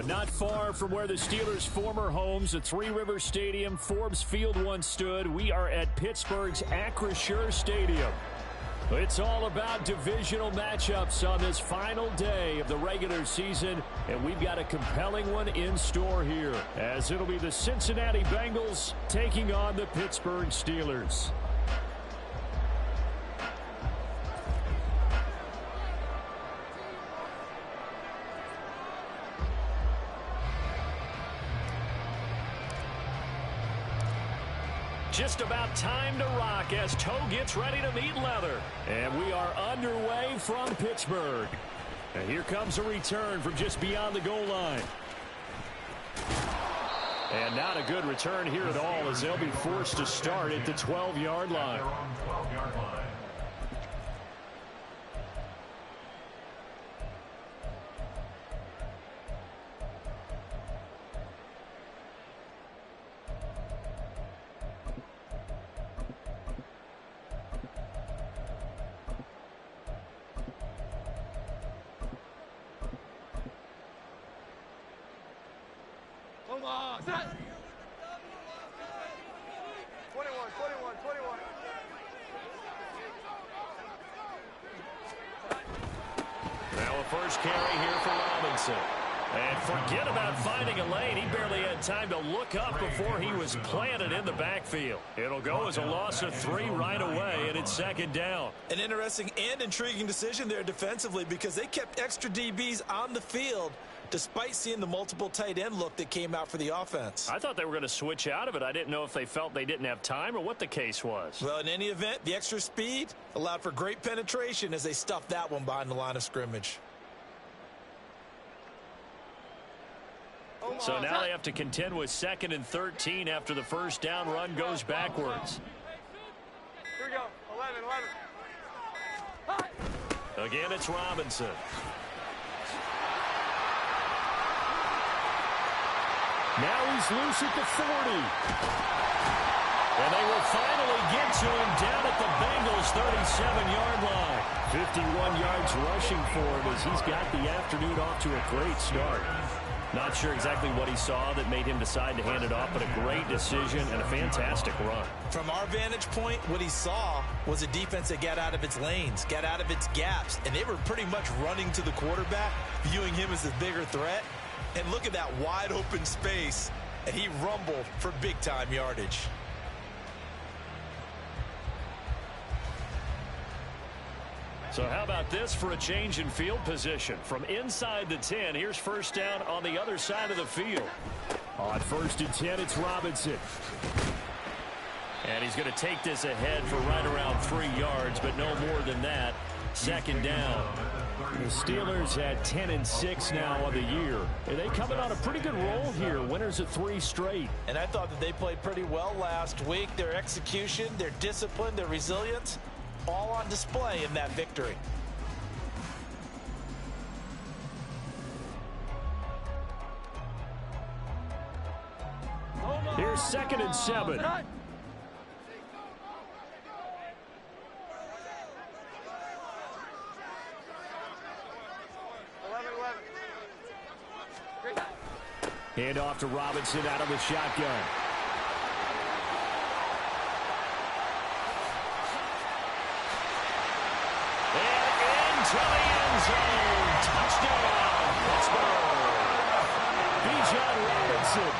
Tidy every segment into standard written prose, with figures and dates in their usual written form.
Not far from where the Steelers' former homes at Three Rivers Stadium, Forbes Field once stood, we are at Pittsburgh's Acrisure Stadium. It's all about divisional matchups on this final day of the regular season, and we've got a compelling one in store here, as it'll be the Cincinnati Bengals taking on the Pittsburgh Steelers. Just about time to rock as toe gets ready to meet leather. And we are underway from Pittsburgh. And here comes a return from just beyond the goal line. And not a good return here at all, as they'll be forced to start at the 12-yard line. Hold on. 21. Now a first carry here for Robinson. And forget about finding a lane. He barely had time to look up before he was planted in the backfield. It'll go as a loss of 3 right away, and it's second down. An interesting and intriguing decision there defensively, because they kept extra DBs on the field despite seeing the multiple tight end look that came out for the offense. I thought they were going to switch out of it. I didn't know if they felt they didn't have time or what the case was. Well, in any event, the extra speed allowed for great penetration as they stuffed that one behind the line of scrimmage. So now they have to contend with 2nd and 13 after the first down run goes backwards. Here we go. 11. Again, it's Robinson. Now he's loose at the 40. And they will finally get to him down at the Bengals' 37-yard line. 51 yards rushing for him as he's got the afternoon off to a great start. Not sure exactly what he saw that made him decide to hand it off, but a great decision and a fantastic run. From our vantage point, what he saw was a defense that got out of its lanes, got out of its gaps, and they were pretty much running to the quarterback, viewing him as the bigger threat. And look at that wide open space, and he rumbled for big-time yardage. So how about this for a change in field position? From inside the 10, here's first down on the other side of the field. On 1st and 10, it's Robinson. And he's going to take this ahead for right around 3 yards, but no more than that. Second down. The Steelers at 10-6 now on the year. And they coming on a pretty good roll here. Winners of 3 straight. And I thought that they played pretty well last week. Their execution, their discipline, their resilience, all on display in that victory. Here's 2nd and 7. 11. Hand off to Robinson out of the shotgun. To the end zone. Touchdown, Pittsburgh. Bijan Robinson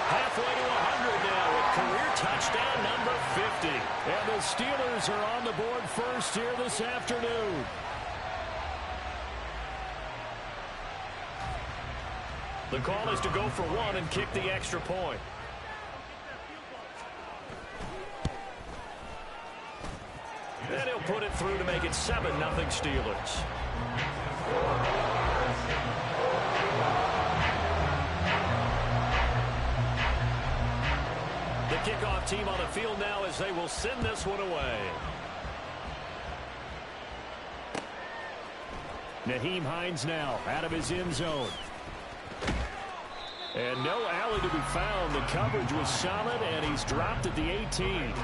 halfway to 100 now with career touchdown number 50. And the Steelers are on the board first here this afternoon. The call is to go for 1 and kick the extra point. And he'll put it through to make it 7-0 Steelers. The kickoff team on the field now as they will send this one away. Nyheim Hines now out of his end zone. And no alley to be found. The coverage was solid, and he's dropped at the 18.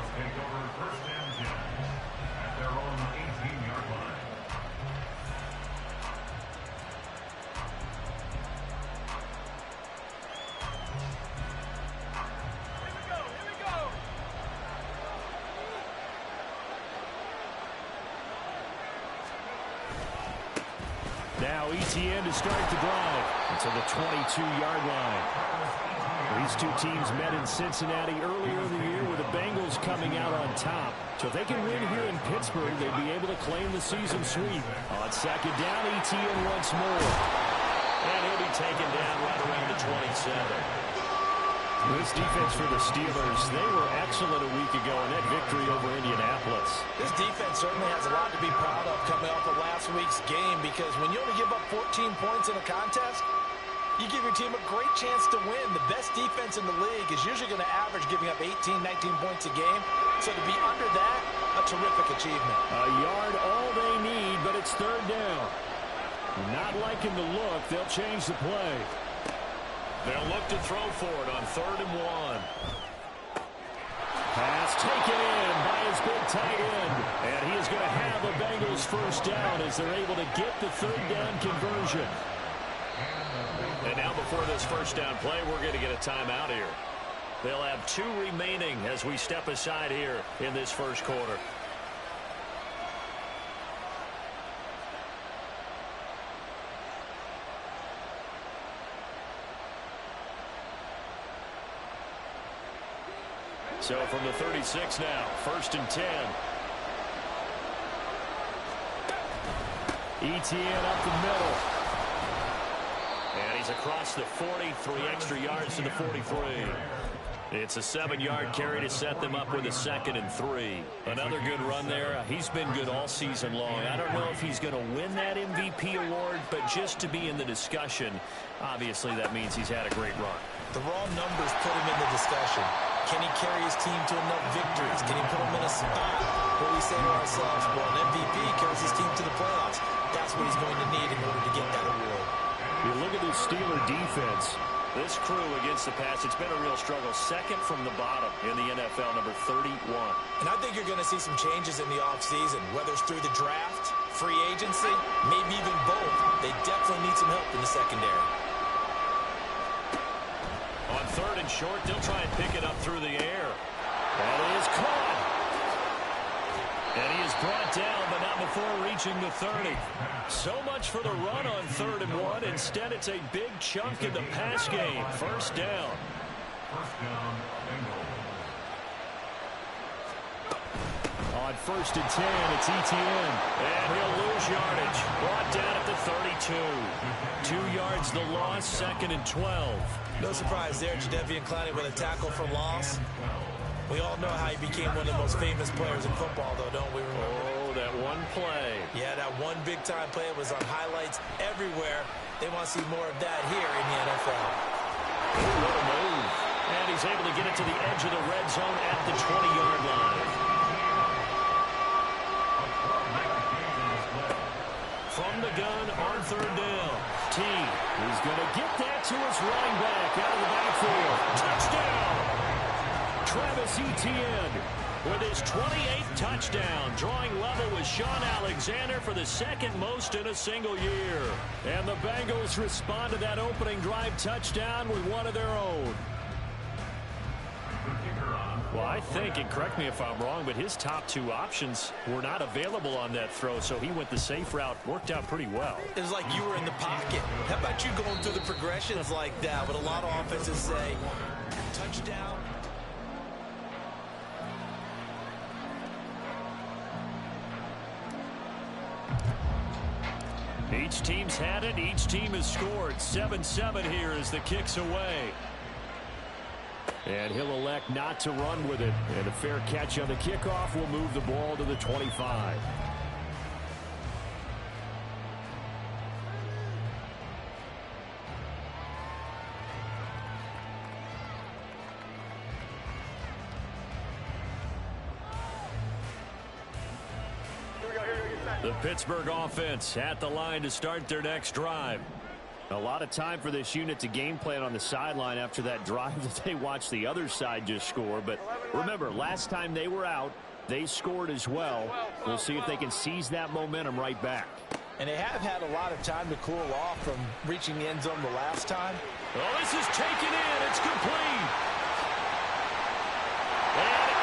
Now Etienne to start the drive to the 22-yard line. These two teams met in Cincinnati earlier in the year with the Bengals coming out on top. So if they can win here in Pittsburgh, they'd be able to claim the season sweep. On second down, Etienne once more. And he'll be taken down right around the 27. This defense for the Steelers, they were excellent a week ago in that victory over Indianapolis. This defense certainly has a lot to be proud of coming off of last week's game, because when you only give up 14 points in a contest, you give your team a great chance to win. The best defense in the league is usually going to average giving up 18, 19 points a game. So to be under that, a terrific achievement. A yard all they need, but it's third down. Not liking the look. They'll change the play. They'll look to throw for it on 3rd and 1. Pass taken in by his big tight end. And he is going to have the Bengals first down as they're able to get the third down conversion. And now before this first down play, we're going to get a timeout here. They'll have 2 remaining as we step aside here in this first quarter. So from the 36 now, 1st and 10. Etienne up the middle. And he's across the 40, 3 extra yards to the 43. It's a 7-yard carry to set them up with a 2nd and 3. Another good run there. He's been good all season long. I don't know if he's going to win that MVP award, but just to be in the discussion, obviously that means he's had a great run. The raw numbers put him in the discussion. Can he carry his team to enough victories? Can he put them in a spot where we say to ourselves, well, an MVP carries his team to the playoffs? That's what he's going to need in order to get that award. You look at this Steeler defense. This crew against the pass, it's been a real struggle. 2nd from the bottom in the NFL, number 31. And I think you're going to see some changes in the offseason, whether it's through the draft, free agency, maybe even both. They definitely need some help in the secondary. On 3rd and short, they'll try and pick it up through the air. That is caught. And he is brought down, but not before reaching the 30. So much for the run on 3rd and 1. Instead, it's a big chunk in the pass game. First down. On 1st and 10, it's Etienne. And he'll lose yardage. Brought down at the 32. 2 yards the loss, 2nd and 12. No surprise there, Jadeveon Clowney with a tackle for loss. We all know how he became one of the most famous players in football, though, don't we remember? Oh, that one play. Yeah, that one big-time play was on highlights everywhere. They want to see more of that here in the NFL. What a move. And he's able to get it to the edge of the red zone at the 20-yard line. From the gun on 3rd down. T is going to get that to his running back out of the backfield. Touchdown! Travis Etienne with his 28th touchdown, drawing level with Sean Alexander for the 2nd most in a single year. And the Bengals respond to that opening drive touchdown with one of their own. Well, I think, and correct me if I'm wrong, but his top 2 options were not available on that throw, so he went the safe route. Worked out pretty well. It was like you were in the pocket. How about you going through the progressions like that? What a lot of offenses say, touchdown. Each team's had it. Each team has scored. 7-7 here as the kick's away. And he'll elect not to run with it. And a fair catch on the kickoff will move the ball to the 25. The Pittsburgh offense at the line to start their next drive. A lot of time for this unit to game plan on the sideline after that drive that they watched the other side just score. But remember, last time they were out, they scored as well. We'll see if they can seize that momentum right back. And they have had a lot of time to cool off from reaching the end zone the last time. Oh, this is taken in. It's complete. And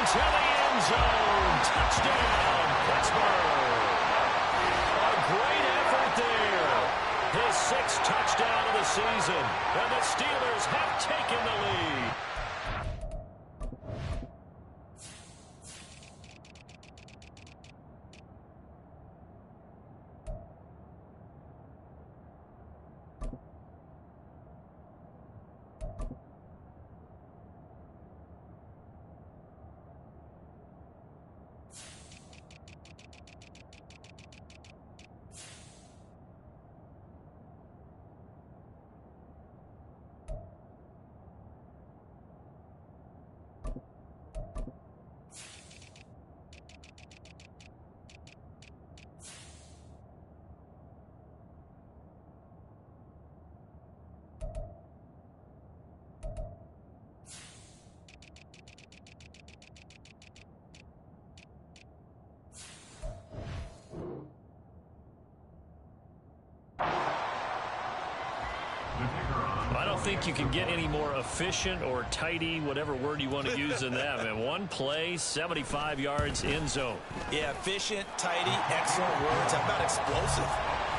into the end zone. Touchdown, Pittsburgh. A great effort there. 6th touchdown of the season, and the Steelers have taken the lead. I don't think you can get any more efficient or tidy, whatever word you want to use in that, man. One play, 75 yards, end zone. Yeah, efficient, tidy, excellent words. How about explosive?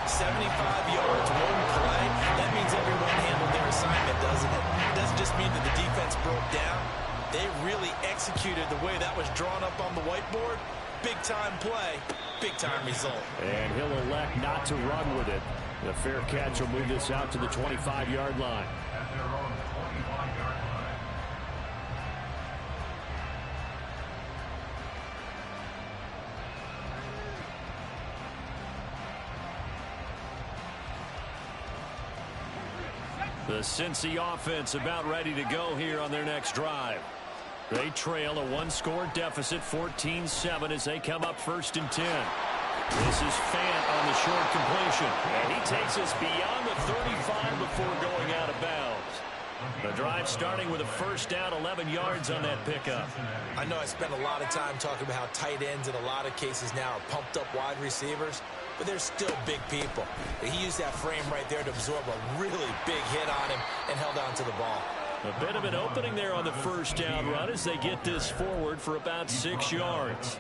75 yards, one play. That means everyone handled their assignment, doesn't it? It doesn't just mean that the defense broke down. They really executed the way that was drawn up on the whiteboard. Big-time play, big-time result. And he'll elect not to run with it. The fair catch will move this out to the 25-yard line. The Cincy offense about ready to go here on their next drive. They trail a one-score deficit, 14-7, as they come up 1st and 10. This is Fant on the short completion. And he takes us beyond the 35 before going out of bounds. The drive starting with a 1st down, 11 yards on that pickup. I know I spent a lot of time talking about how tight ends in a lot of cases now are pumped up wide receivers, but they're still big people. He used that frame right there to absorb a really big hit on him and held on to the ball. A bit of an opening there on the 1st down run as they get this forward for about 6 yards.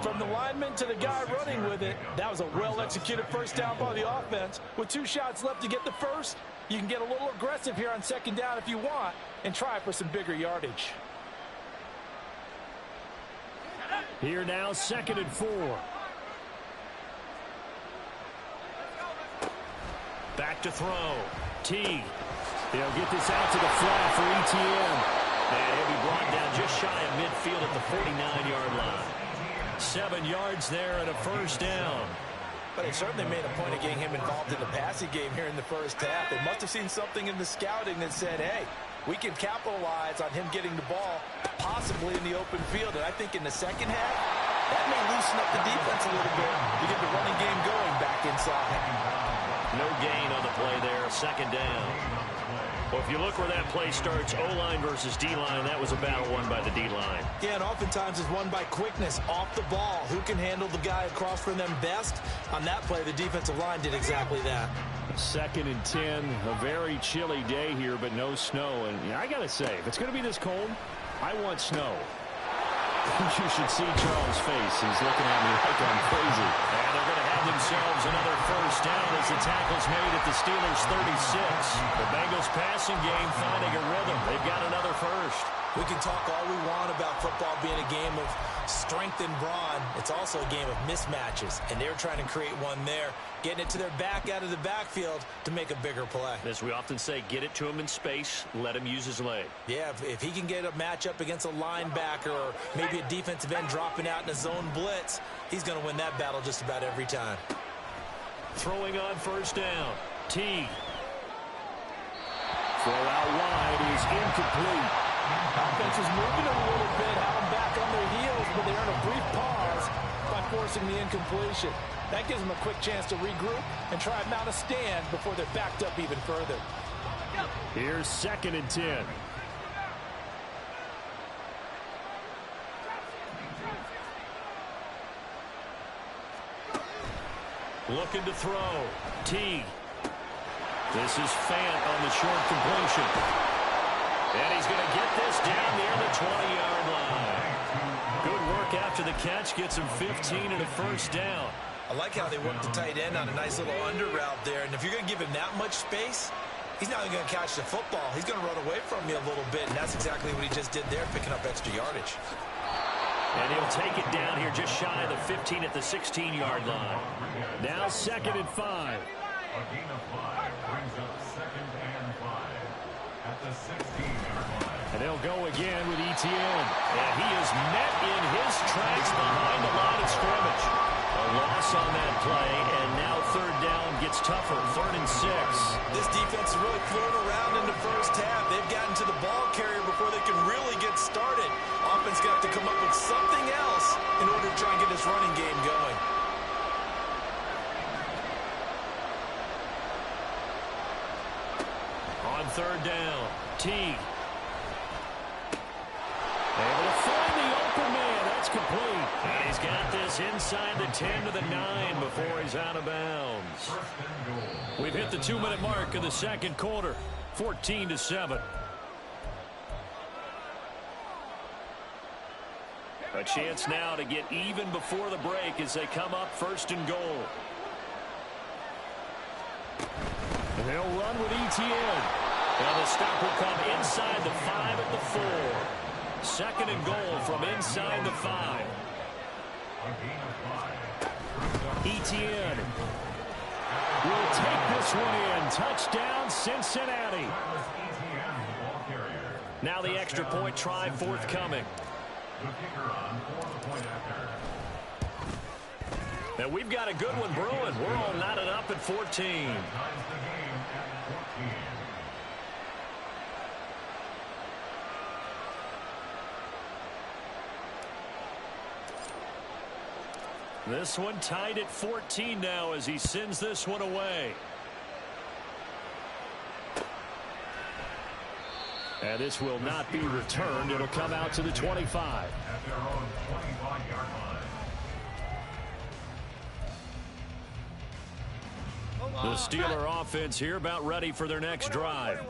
From the lineman to the guy running with it, that was a well-executed 1st down by the offense. With 2 shots left to get the first, you can get a little aggressive here on 2nd down if you want and try for some bigger yardage. Here now, 2nd and 4. Back to throw. T. They'll get this out to the flat for ETN. And he'll be brought down just shy of midfield at the 49-yard line. 7 yards there and a 1st down. But they certainly made a point of getting him involved in the passing game here in the 1st half. They must have seen something in the scouting that said, hey, we can capitalize on him getting the ball possibly in the open field. And I think in the 2nd half, that may loosen up the defense a little bit to get the running game going back inside. No gain on the play there, 2nd down. Well, if you look where that play starts, O-line versus D-line, that was a battle won by the D-line. Yeah, and oftentimes it's won by quickness off the ball. Who can handle the guy across from them best? On that play, the defensive line did exactly that. 2nd and 10, a very chilly day here, but no snow. And I got to say, if it's going to be this cold, I want snow. You should see Charles' face. He's looking at me like I'm crazy. And they're going to have themselves another 1st down as the tackle's made at the Steelers' 36. The Bengals passing game finding a rhythm. They've got another 1st. We can talk all we want about football being a game of strength and brawn. It's also a game of mismatches, and they're trying to create one there, getting it to their back out of the backfield to make a bigger play. As we often say, get it to him in space, let him use his leg. Yeah, if he can get a matchup against a linebacker or maybe a defensive end dropping out in a zone blitz, he's going to win that battle just about every time. Throwing on 1st down. T. Throw out wide is incomplete. Offense is moving a little bit, have them back on their heels, but they earn a brief pause by forcing the incompletion. That gives them a quick chance to regroup and try and mount a stand before they're backed up even further. Here's 2nd and 10. Looking to throw. T. This is Fant on the short completion. And he's going to get this down near the 20-yard line. Good work after the catch. Gets him 15 and a 1st down. I like how they work the tight end on a nice little under route there. And if you're going to give him that much space, he's not even going to catch the football. He's going to run away from you a little bit, and that's exactly what he just did there, picking up extra yardage. And he'll take it down here just shy of the 15 at the 16-yard line. Now 2nd and 5. A gain of 5 brings up 2nd and 5 at the 16-yard line. And they'll go again with Etienne. And he is met in his tracks behind the line of scrimmage. A loss on that play, and now 3rd down gets tougher, 3rd and 6. This defense is really floating around in the first half. They've gotten to the ball carrier before they can really get started. Offense got to come up with something else in order to try and get this running game going. On 3rd down, Teague. Able to find the open man. That's complete. And he's got this inside the 10 to the 9 before he's out of bounds. We've hit the 2-minute mark of the 2nd quarter. 14-7. A chance now to get even before the break as they come up 1st and goal. And they'll run with Etienne. And the stop will come inside the 5 at the 4. 2nd and goal from inside the 5. Etienne will take this one in. Touchdown, Cincinnati. Now the extra point try forthcoming. And we've got a good one brewing. We're all knotted up at 14. This one tied at 14 now as he sends this one away. And this will not be returned. It'll come out to the 25. At their own 25-yard line. The Steeler offense here about ready for their next drive.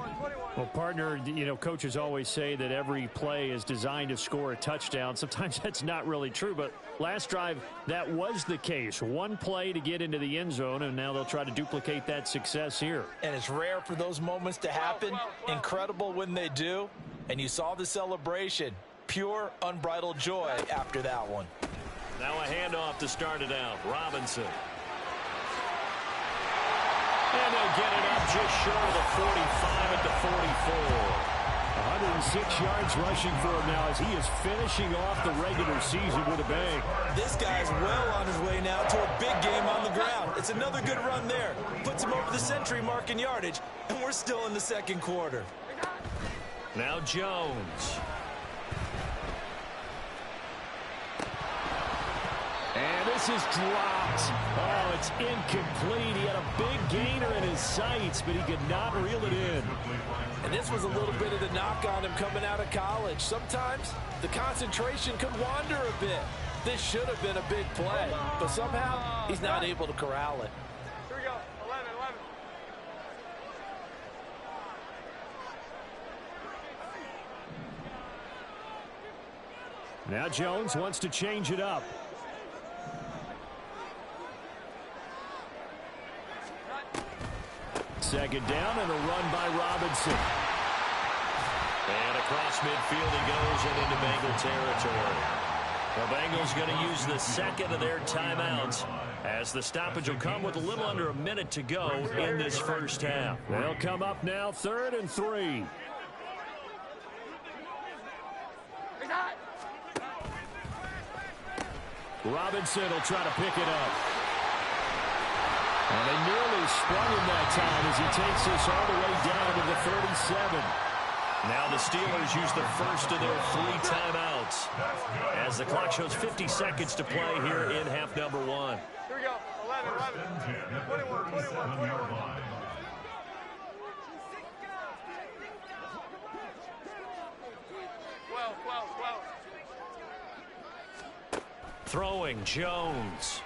Well, partner, you know, coaches always say that every play is designed to score a touchdown. Sometimes that's not really true, but last drive, that was the case. One play to get into the end zone, and now they'll try to duplicate that success here. And it's rare for those moments to happen. Incredible when they do. And you saw the celebration. Pure, unbridled joy after that one. Now a handoff to start it out. Robinson. And they'll get it up just short of the 45 at the 44. 106 yards rushing for him now as he is finishing off the regular season with a bang. This guy's well on his way now to a big game on the ground. It's another good run there. Puts him over the century mark in yardage, and we're still in the 2nd quarter. Now Jones. And this is dropped. Oh, it's incomplete. He had a big gainer in his sights, but he could not reel it in. And this was a little bit of the knock on him coming out of college. Sometimes the concentration could wander a bit. This should have been a big play, but somehow he's not able to corral it. Here we go, 11. Now Jones wants to change it up. Second down and a run by Robinson. And across midfield he goes and into Bengal territory. The Bengals going to use the 2nd of their timeouts as the stoppage will come with a little under a minute to go in this first half. They'll come up now 3rd and 3. Robinson will try to pick it up. And they nearly sprung him that time as he takes this all the way down to the 37. Now the Steelers use the first of their 3 timeouts as the clock shows 50 seconds to play here in half number 1. Here we go, 11. 21. Throwing Jones.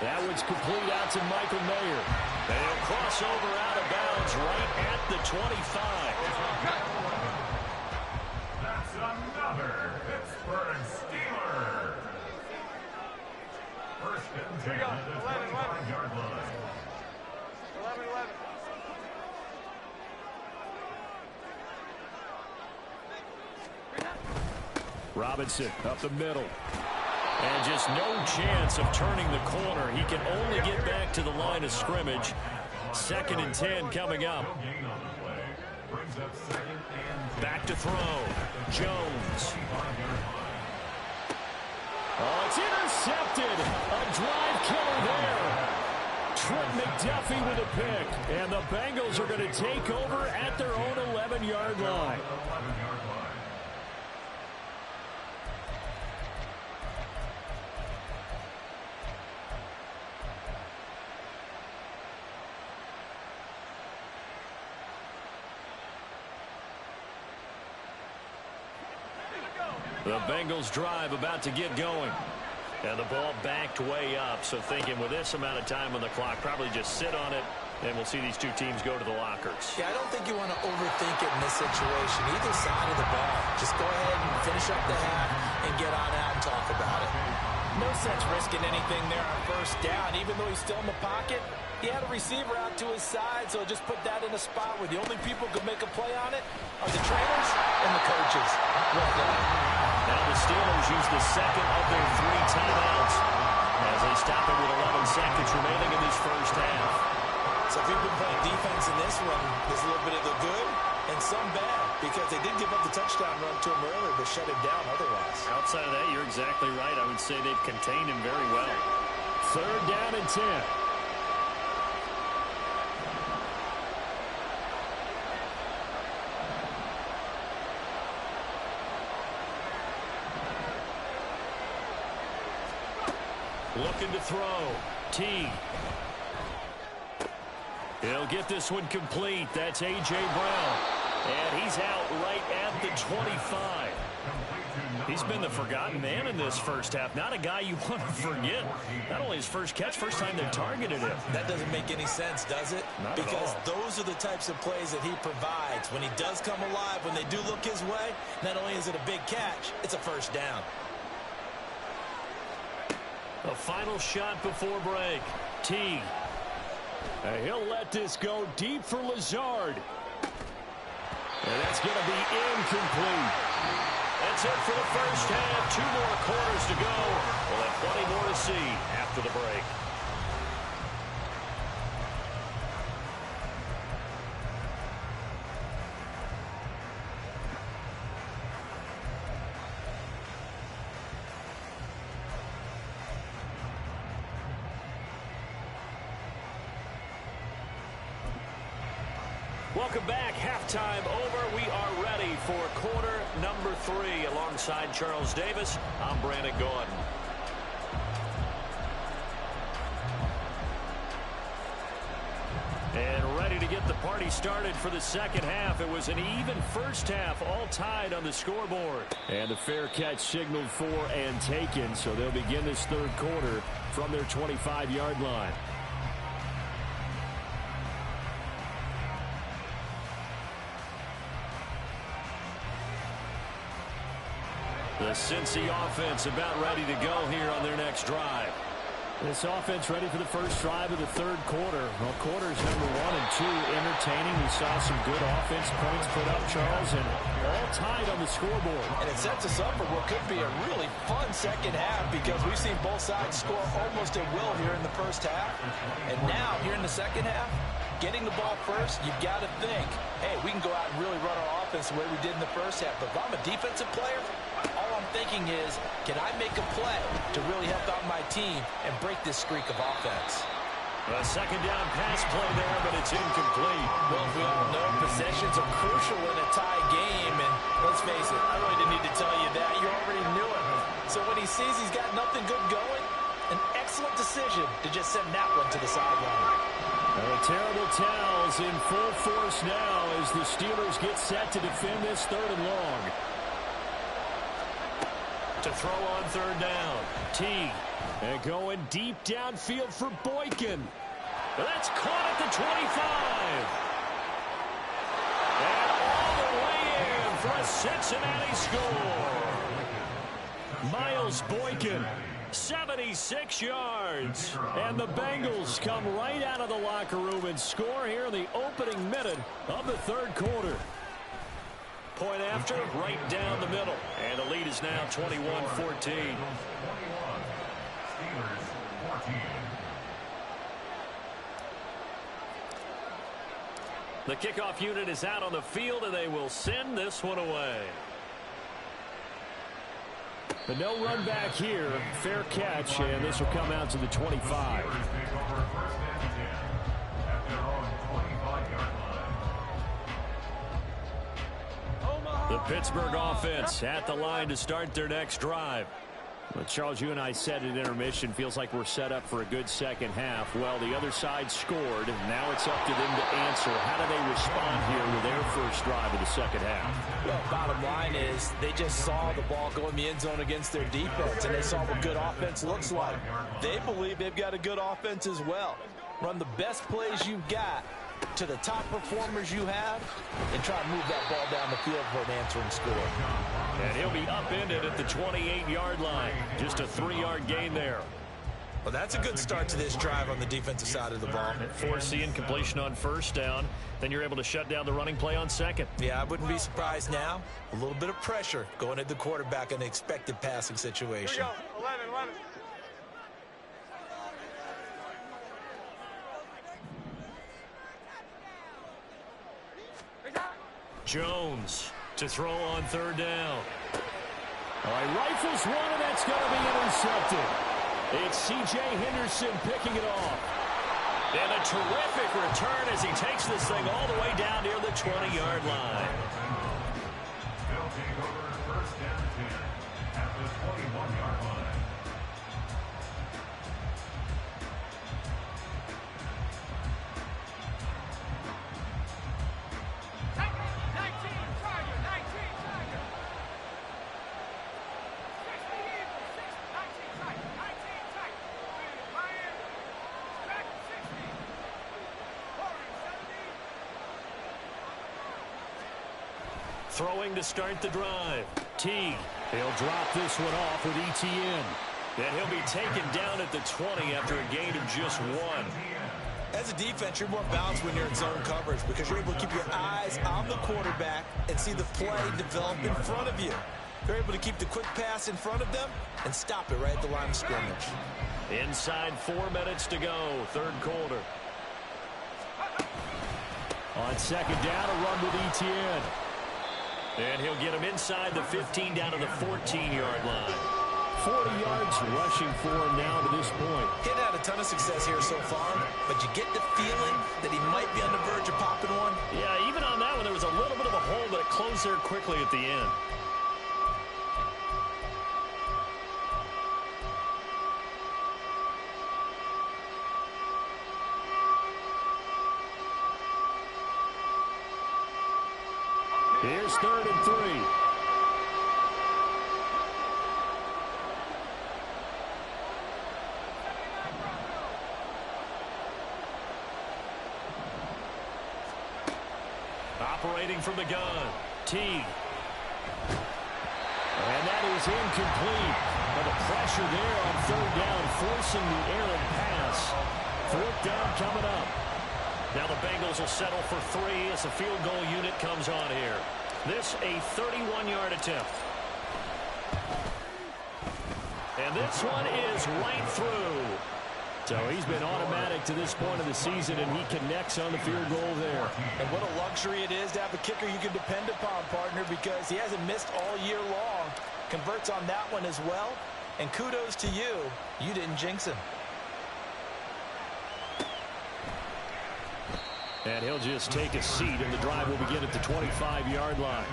That one's complete out to Michael Mayer. And he'll cross over out of bounds right at the 25. That's another Pittsburgh Steeler. Here we go. 11, 11. 11, 11. Robinson up the middle. And just no chance of turning the corner. He can only get back to the line of scrimmage. 2nd and 10 coming up. Back to throw. Jones. Oh, it's intercepted. A drive killer there. Trent McDuffie with a pick. And the Bengals are going to take over at their own 11-yard line. The Bengals drive about to get going. And the ball backed way up. So thinking with this amount of time on the clock, probably just sit on it, and we'll see these two teams go to the lockers. Yeah, I don't think you want to overthink it in this situation. Either side of the ball. Just go ahead and finish up the half and get on out and talk about it. No sense risking anything there on 1st down. Even though he's still in the pocket, he had a receiver out to his side, so just put that in a spot where the only people who can make a play on it are the trainers and the coaches. Well done. Now the Steelers use the 2nd of their 3 timeouts as they stop it with 11 seconds remaining in this 1st half. So if you've been playing defense in this one, there's a little bit of the good and some bad, because they did give up the touchdown run to him earlier, but shut him down otherwise. Outside of that, you're exactly right. I would say they've contained him very well. 3rd down and 10. Looking to throw. T. He'll get this one complete. That's A.J. Brown. And he's out right at the 25. He's been the forgotten man in this 1st half. Not a guy you want to forget. Not only his first catch, first time they've targeted him. That doesn't make any sense, does it? Not because at all. Those are the types of plays that he provides. When he does come alive, when they do look his way, not only is it a big catch, it's a 1st down. A final shot before break. T. He'll let this go deep for Lazard. And that's going to be incomplete. That's it for the 1st half. 2 more quarters to go. We'll have plenty more to see after the break. Welcome back. Halftime over. We are ready for quarter number 3. Alongside Charles Davis, I'm Brandon Gaudin. And ready to get the party started for the 2nd half. It was an even 1st half, all tied on the scoreboard. And the fair catch signaled for and taken, so they'll begin this 3rd quarter from their 25-yard line. The Cincy offense about ready to go here on their next drive. This offense ready for the first drive of the 3rd quarter. Well, quarters number 1 and 2 entertaining. We saw some good offense points put up, Charles, and all tied on the scoreboard. And it sets us up for what could be a really fun 2nd half, because we've seen both sides score almost at will here in the 1st half. And now, here in the 2nd half, getting the ball first, you've got to think, hey, we can go out and really run our offense the way we did in the 1st half. But if I'm a defensive player, all I'm thinking is, can I make a play to really help out my team and break this streak of offense? A 2nd down pass play there, but it's incomplete. Well, we all know possessions are crucial in a tie game, and let's face it, I really didn't need to tell you that. You already knew it. So when he sees he's got nothing good going, an excellent decision to just send that one to the sideline. The terrible towels in full force now as the Steelers get set to defend this 3rd and long. To throw on 3rd down. T. And going deep downfield for Boykin. That's caught at the 25. And all the way in for a Cincinnati score. Miles Boykin 76 yards. And the Bengals come right out of the locker room and score here in the opening minute of the third quarter. Point after, right down the middle. And the lead is now 21-14. Steelers 14. The kickoff unit is out on the field, and they will send this one away. But no run back here. Fair catch, and this will come out to the 25. Steelers take over first and 10 at their own 25-yard line. The Pittsburgh offense at the line to start their next drive. Well, Charles, you and I said at intermission, feels like we're set up for a good second half. Well, the other side scored, and now it's up to them to answer. How do they respond here with their first drive of the second half? Well, bottom line is they just saw the ball go in the end zone against their defense, and they saw what good offense looks like. They believe they've got a good offense as well. Run the best plays you've got to the top performers you have, and try to move that ball down the field for an answering score. And he'll be upended at the 28-yard line. Just a 3-yard gain there. Well, that's a good start to this drive on the defensive side of the ball. Force the incompletion on first down. Then you're able to shut down the running play on second. Yeah, I wouldn't be surprised now. A little bit of pressure going at the quarterback in an expected passing situation. Here we go. 11. Jones to throw on third down. All right, rifles one, and that's going to be intercepted. It's C.J. Henderson picking it off. And a terrific return as he takes this thing all the way down near the 20-yard line. They'll take over first and 10 at the 21-yard line. Throwing to start the drive. Teague. He'll drop this one off with Etienne. And he'll be taken down at the 20 after a gain of just 1. As a defense, you're more balanced when you're in zone coverage because you're able to keep your eyes on the quarterback and see the play develop in front of you. You're able to keep the quick pass in front of them and stop it right at the line of scrimmage. Inside 4 minutes to go, third quarter. On second down, a run with Etienne. And he'll get him inside the 15 down to the 14-yard line. 40 yards rushing for him now to this point. He's had a ton of success here so far, but you get the feeling that he might be on the verge of popping one. Yeah, even on that one, there was a little bit of a hole, but it closed there quickly at the end. Here's 3rd and 3. Operating from the gun. Teague. And that is incomplete. But the pressure there on 3rd down, forcing the errant pass. 4th down coming up. Now the Bengals will settle for 3 as the field goal unit comes on here. This a 31-yard attempt. And this one is right through. So he's been automatic to this point of the season, and he connects on the field goal there. And what a luxury it is to have a kicker you can depend upon, partner, because he hasn't missed all year long. Converts on that one as well. And kudos to you. You didn't jinx him. And he'll just take a seat, and the drive will begin at the 25-yard line.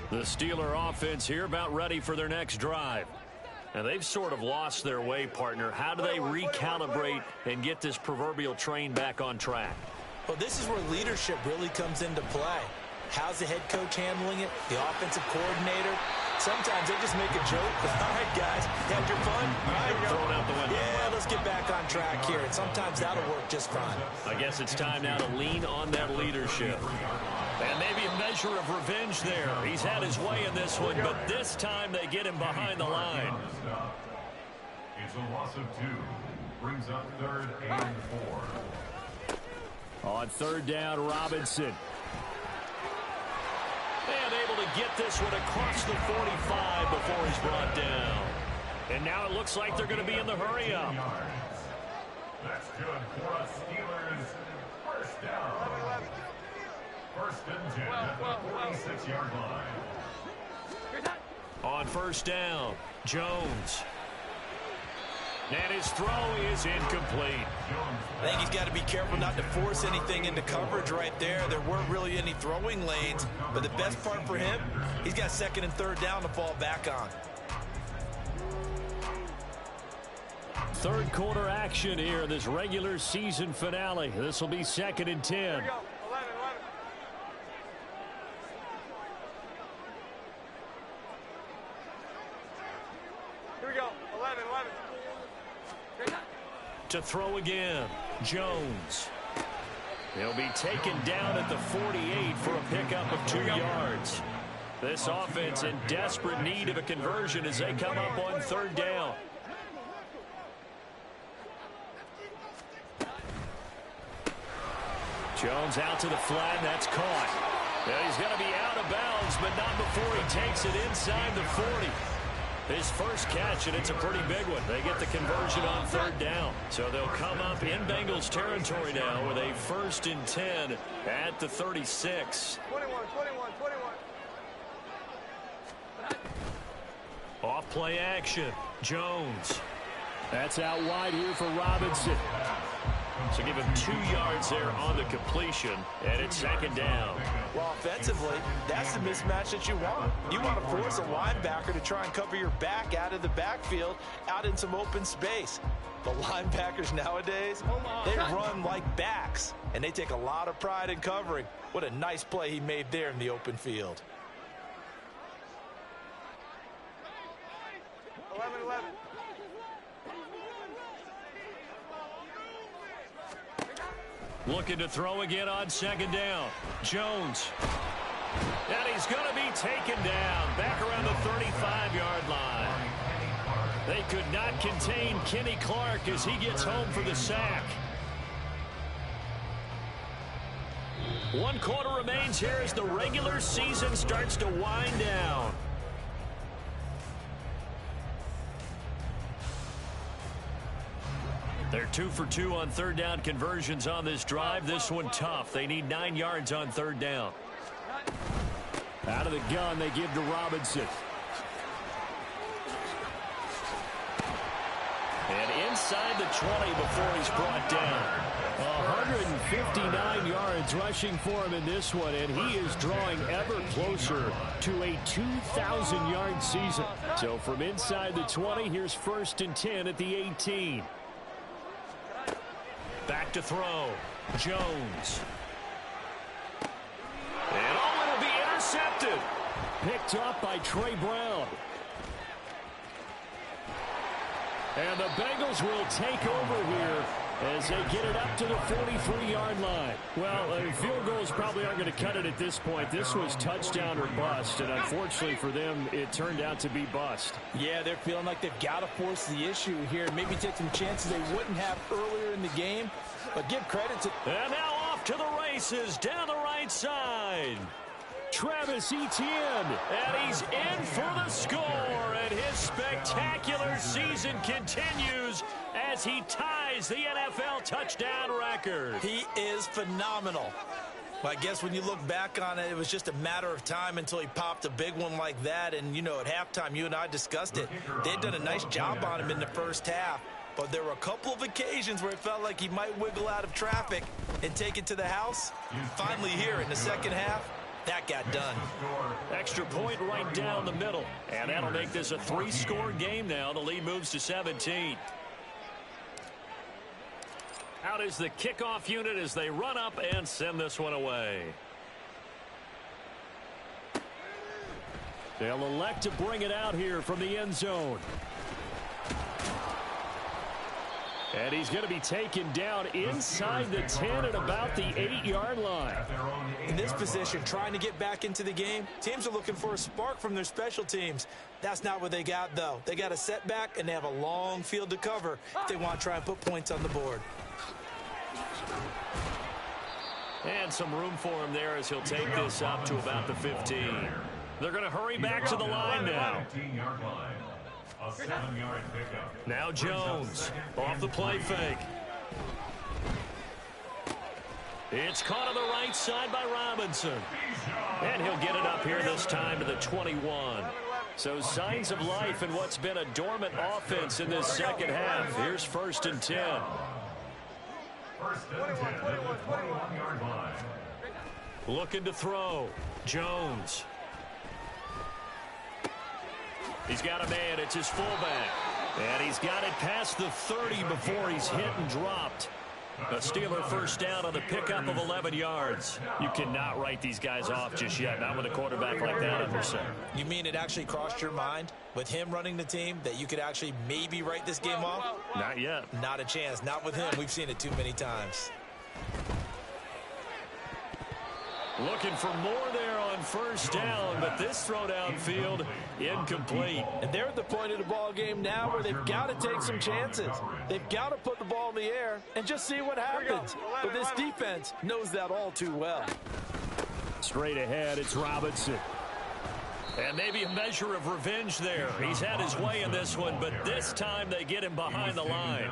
The Steeler offense here about ready for their next drive. And they've sort of lost their way, partner. How do they recalibrate and get this proverbial train back on track? Well, this is where leadership really comes into play. How's the head coach handling it? The offensive coordinator? Sometimes they just make a joke. All right, guys, had your fun? All right, Throw it out the window. Yeah, let's get back on track here. And sometimes that'll work just fine. I guess it's time now to lean on that leadership. And maybe a measure measure of revenge there. He's had his way in this one, but this time they get him behind the line. It's a loss of 2. Brings up 3rd and 4. On 3rd down, Robinson. And able to get this one across the 45 before he's brought down. And now it looks like they're going to be in the hurry-up. That's good for us Steelers. First down. 1st and 10 at the 46-yard line. On 1st down, Jones. And his throw is incomplete. I think he's got to be careful not to force anything into coverage right there. There weren't really any throwing lanes, but the best part for him, he's got 2nd and 3rd down to fall back on. 3rd quarter action here in this regular season finale. This will be 2nd and 10. Here we go. 11. Here we go. 11. To throw again, Jones. He'll be taken down at the 48 for a pickup of 2 yards. This offense in desperate need of a conversion as they come up on 3rd down. Jones out to the flat, and that's caught. Now he's going to be out of bounds, but not before he takes it inside the 40. His first catch, and it's a pretty big one. They get the conversion on 3rd down. So they'll come up in Bengals territory now with a 1st and 10 at the 36. 21. Off play action, Jones. That's out wide here for Robinson. So give him 2 yards there on the completion, and it's 2nd down. Well, offensively, that's the mismatch that you want. You want to force a linebacker to try and cover your back out of the backfield, out in some open space. The linebackers nowadays, they run like backs, and they take a lot of pride in covering. What a nice play he made there in the open field. 11. Looking to throw again on 2nd down. Jones. And he's going to be taken down back around the 35-yard line. They could not contain Kenny Clark as he gets home for the sack. 1 quarter remains here as the regular season starts to wind down. They're 2 for 2 on 3rd down conversions on this drive. This one tough. They need 9 yards on 3rd down. Out of the gun, they give to Robinson. And inside the 20 before he's brought down. 159 yards rushing for him in this one, and he is drawing ever closer to a 2,000-yard season. So from inside the 20, here's 1st and 10 at the 18. Back to throw. Jones. And it'll be intercepted. Picked up by Trey Brown. And the Bengals will take over here as they get it up to the 43-yard line. Well, field goals probably aren't going to cut it at this point. This was touchdown or bust, and unfortunately for them, it turned out to be bust. Yeah, they're feeling like they've got to force the issue here. Maybe take some chances they wouldn't have earlier in the game. But give credit to... And now off to the races down the right side. Travis Etienne. And he's in for the score. And his spectacular season continues as he ties the NFL touchdown record. He is phenomenal. I guess when you look back on it, it was just a matter of time until he popped a big one like that. And, you know, at halftime, you and I discussed it. They'd done a nice job on him in the first half. But there were a couple of occasions where it felt like he might wiggle out of traffic and take it to the house. Finally here in the second half, that got done. Extra point right down the middle. And that'll make this a 3-score game now. The lead moves to 17. Out is the kickoff unit as they run up and send this one away. They'll elect to bring it out here from the end zone. And he's going to be taken down inside the 10 at about the 8-yard line. In this position, trying to get back into the game, teams are looking for a spark from their special teams. That's not what they got, though. They got a setback, and they have a long field to cover if they want to try and put points on the board. And some room for him there as he'll take this up to about the 15. They're going to hurry back to the line now. A 7-yard pickup. Now Jones off the play fake. It's caught on the right side by Robinson. And he'll get it up here this time to the 21. So signs of life in what's been a dormant offense in this second half. Here's 1st and 10. 1st and 10 at the 21-yard line. Looking to throw. Jones. He's got a man. It's his fullback. And he's got it past the 30 before he's hit and dropped. A Steeler first down on the pickup of 11 yards. You cannot write these guys off just yet, not with a quarterback like that under center. You mean it actually crossed your mind with him running the team that you could actually maybe write this game off? Not yet. Not a chance. Not with him. We've seen it too many times. Looking for more there on 1st down, but this throw downfield incomplete. And they're at the point of the ball game now where they've got to take some chances. They've got to put the ball in the air and just see what happens. But this defense knows that all too well. Straight ahead, it's Robinson. And maybe a measure of revenge there. He's had his way in this one, but this time they get him behind the line.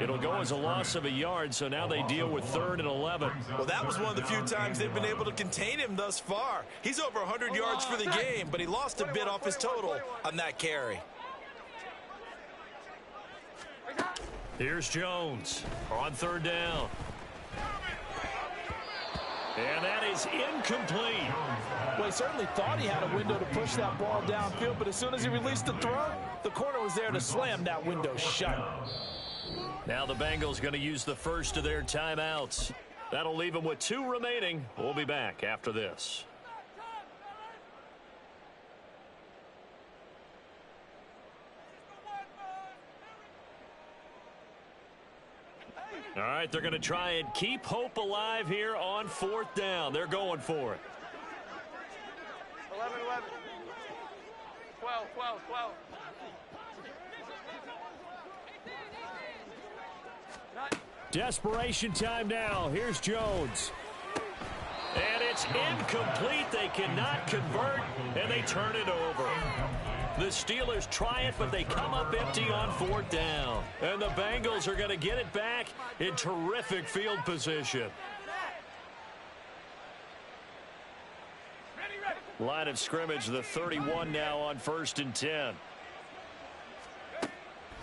It'll go as a loss of a yard, so now they deal with 3rd and 11. Well, that was one of the few times they've been able to contain him thus far. He's over 100 yards for the game, but he lost a bit off his total on that carry. Here's Jones on 3rd down. And that is incomplete. Well, he certainly thought he had a window to push that ball downfield, but as soon as he released the throw, the corner was there to slam that window shut. Now the Bengals going to use the first of their timeouts. That'll leave them with 2 remaining. We'll be back after this. All right, they're going to try and keep hope alive here on 4th down. They're going for it. 11, 12, 12. Desperation time now. Here's Jones. And it's incomplete. They cannot convert, and they turn it over. The Steelers try it, but they come up empty on 4th down. And the Bengals are going to get it back in terrific field position. Line of scrimmage, the 31 now on 1st and 10.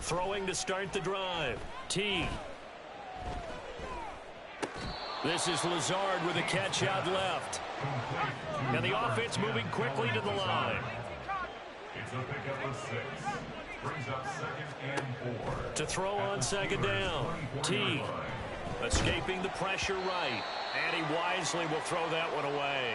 Throwing to start the drive. T. This is Lazard with a catch out left. And the offense moving quickly to the line. It's a pickup of 6. Brings up 2nd and 4. To throw on 2nd down. T. Escaping the pressure right. And he wisely will throw that one away.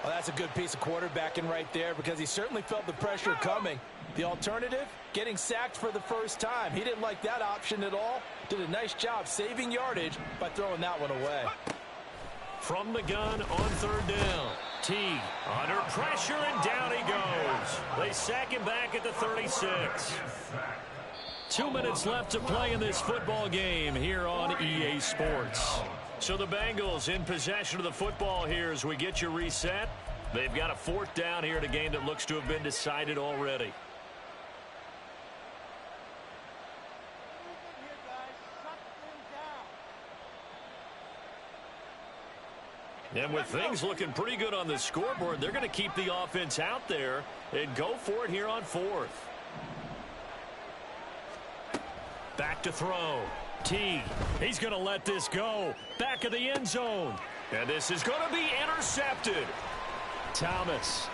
Well, that's a good piece of quarterbacking right there because he certainly felt the pressure coming. The alternative, getting sacked for the first time. He didn't like that option at all. Did a nice job saving yardage by throwing that one away. From the gun on 3rd down. T under pressure, and down he goes. They sack him back at the 36. 2 minutes left to play in this football game here on EA Sports. So the Bengals in possession of the football here as we get you reset. They've got a 4th down here in a game that looks to have been decided already. And with things looking pretty good on the scoreboard, they're going to keep the offense out there and go for it here on 4th. Back to throw. T. He's going to let this go. Back of the end zone. And this is going to be intercepted. Thomas.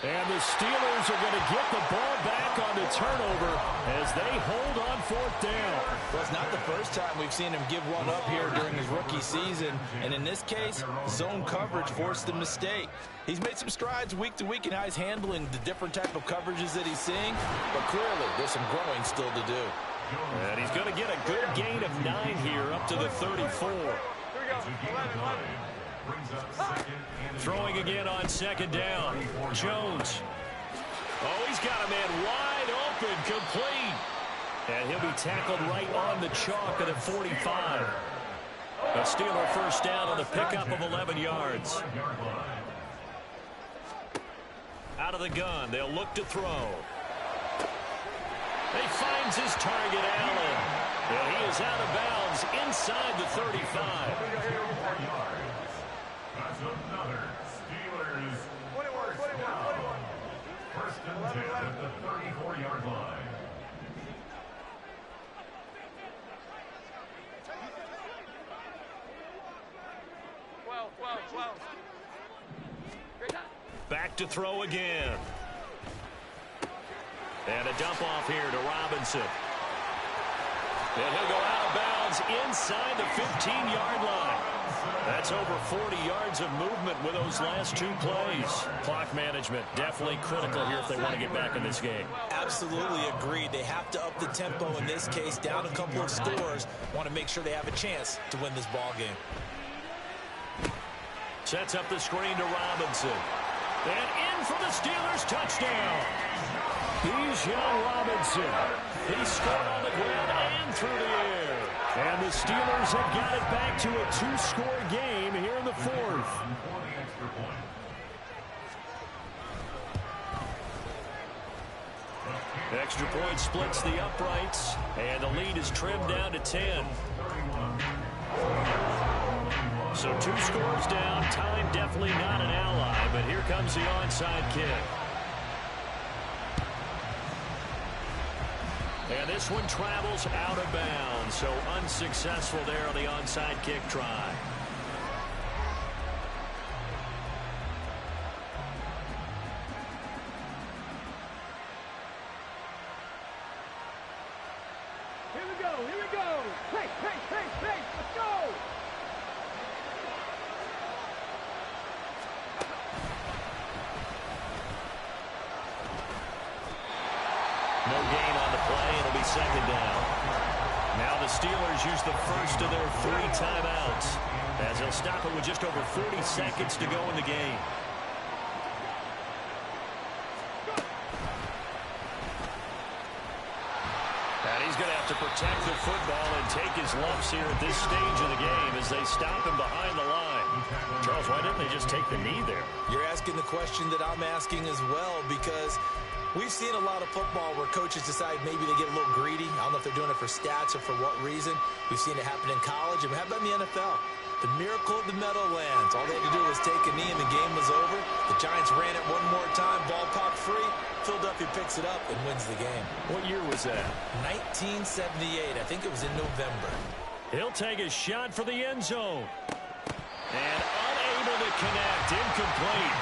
And the Steelers are going to get the ball back on the turnover as they hold on 4th down. Well, it's not the first time we've seen him give one up here during his rookie season. And in this case, zone coverage forced the mistake. He's made some strides week to week in how he's handling the different type of coverages that he's seeing. But clearly, there's some growing still to do. And he's going to get a good gain of 9 here up to the 34. Throwing again on second down. Jones. Oh, he's got a man wide open, complete. And he'll be tackled right on the chalk of the 45. A Steeler first down on the pickup of 11 yards. Out of the gun, they'll look to throw. He finds his target, Allen. And he is out of bounds inside the 35. That's another Steelers 21. First and 10 at the 34-yard line. Back to throw again. And a dump off here to Robinson. And he'll go out of bounds inside the 15-yard line. That's over 40 yards of movement with those last 2 plays. Clock management definitely critical here if they want to get back in this game. Absolutely agreed. They have to up the tempo in this case. Down a couple of scores. Want to make sure they have a chance to win this ball game. Sets up the screen to Robinson. And in for the Steelers, touchdown. Bijan Robinson. He scored on the ground and through the air. And the Steelers have got it back to a 2-score game here in the 4th. Extra point splits the uprights, and the lead is trimmed down to 10. So 2 scores down. Time definitely not an ally, but here comes the onside kick. And this one travels out of bounds, so unsuccessful there on the onside kick try. Here we go. Hey, let's go. No gain on the play. It'll be second down. Now the Steelers use the first of their 3 timeouts as they'll stop it with just over 40 seconds to go in the game. And he's going to have to protect the football and take his lumps here at this stage of the game as they stop him behind the line. Charles, why didn't they just take the knee there? You're asking the question that I'm asking as well, because we've seen a lot of football where coaches decide maybe they get a little greedy. I don't know if they're doing it for stats or for what reason. We've seen it happen in college, and how about in the NFL? The miracle of the Meadowlands. All they had to do was take a knee and the game was over. The Giants ran it one more time, ball popped free. Philadelphia picks it up and wins the game. What year was that? 1978. I think it was in November. He'll take a shot for the end zone. And unable to connect, incomplete.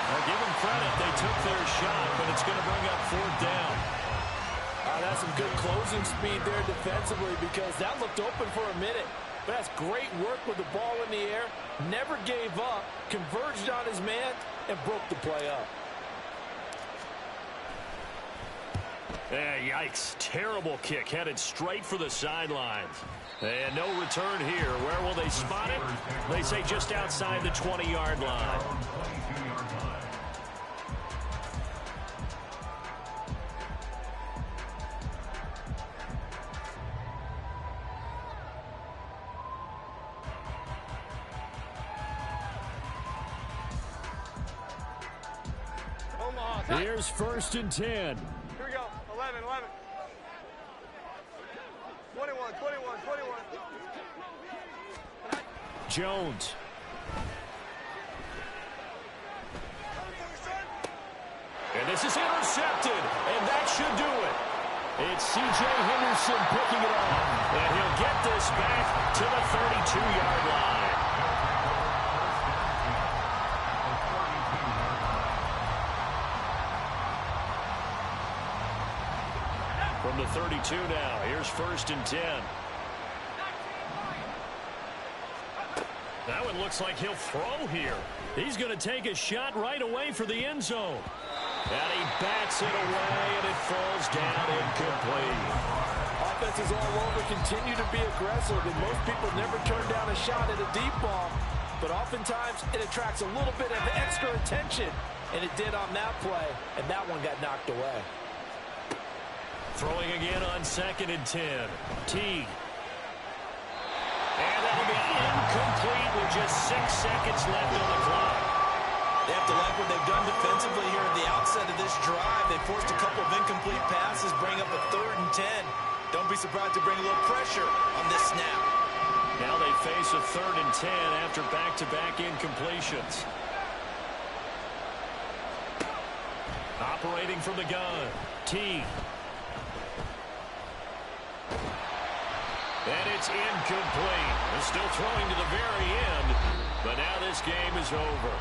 I'll give them credit, they took their shot, but it's going to bring up 4th down. That's some good closing speed there defensively, because that looked open for a minute. But that's great work with the ball in the air. Never gave up, converged on his man, and broke the play up. Yikes. Terrible kick headed straight for the sidelines. And no return here. Where will they spot it? They say just outside the 20-yard line. Here's 1st and 10. Here we go. 11. 21. Jones. And this is intercepted, and that should do it. It's C.J. Henderson picking it off, and he'll get this back to the 32-yard line. From the 32 now, here's 1st and 10. That one looks like he'll throw here. He's going to take a shot right away for the end zone. And he bats it away, and it falls down incomplete. defenses all over continue to be aggressive, and most people never turn down a shot at a deep ball. But oftentimes, it attracts a little bit of extra attention, and it did on that play, and that one got knocked away. Throwing again on 2nd and 10. Teague. And that'll be incomplete with just 6 seconds left on the clock. They have to like what they've done defensively here at the outset of this drive. They forced a couple of incomplete passes, bring up a 3rd and 10. Don't be surprised to bring a little pressure on this snap. Now they face a 3rd and 10 after back-to-back incompletions. Operating from the gun, Teague. And it's incomplete. They're still throwing to the very end, but now this game is over.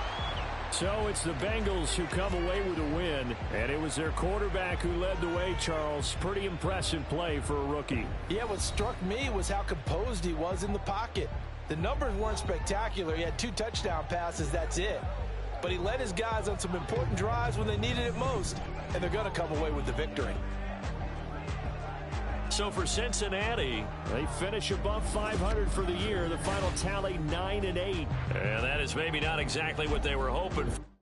So it's the Bengals who come away with a win, and it was their quarterback who led the way, Charles. Pretty impressive play for a rookie. Yeah, what struck me was how composed he was in the pocket. The numbers weren't spectacular. He had 2 touchdown passes, that's it. But he led his guys on some important drives when they needed it most, and they're going to come away with the victory. So for Cincinnati, they finish above 500 for the year. The final tally 9-8. And that is maybe not exactly what they were hoping for.